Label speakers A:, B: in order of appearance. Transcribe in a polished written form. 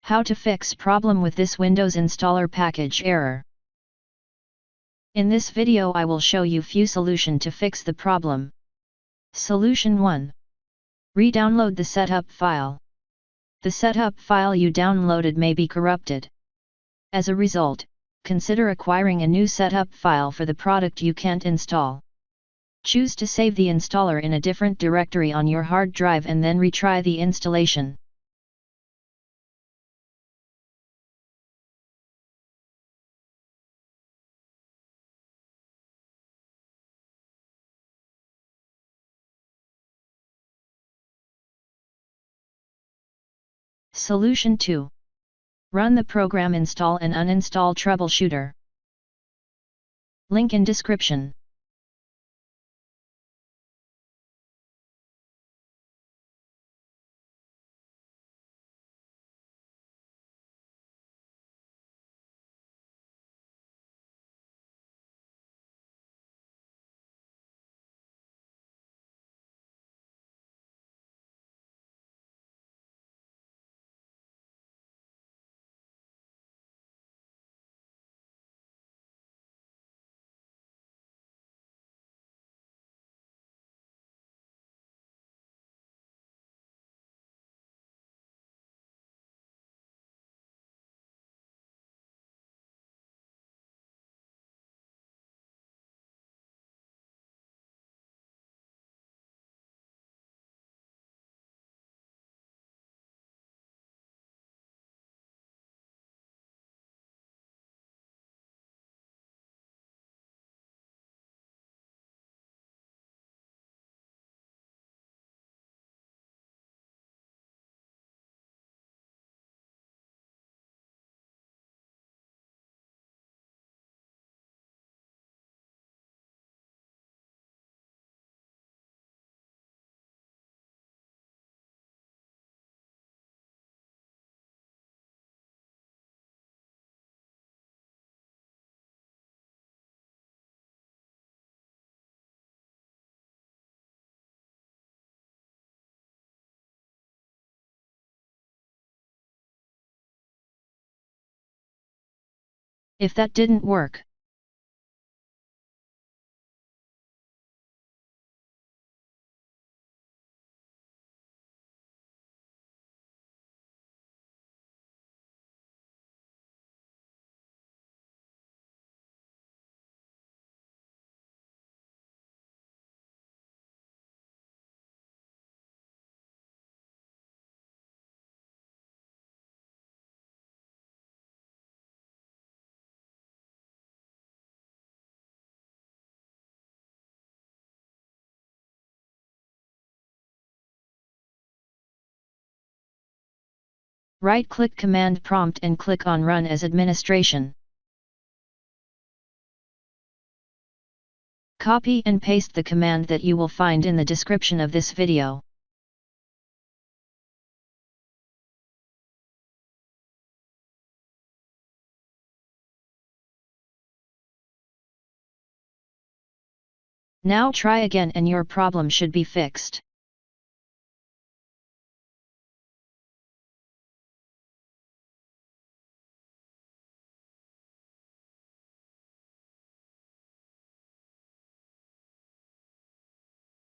A: How to fix problem with this Windows installer package error. In this video I will show you few solution to fix the problem. Solution 1. Re-download the setup file. The setup file you downloaded may be corrupted. As a result, consider acquiring a new setup file for the product you can't install. Choose to save the installer in a different directory on your hard drive and then retry the installation. Solution 2. Run the program install and uninstall Troubleshooter. Link in description. If that didn't work, right-click Command Prompt and click on Run as Administration. Copy and paste the command that you will find in the description of this video. Now try again and your problem should be fixed.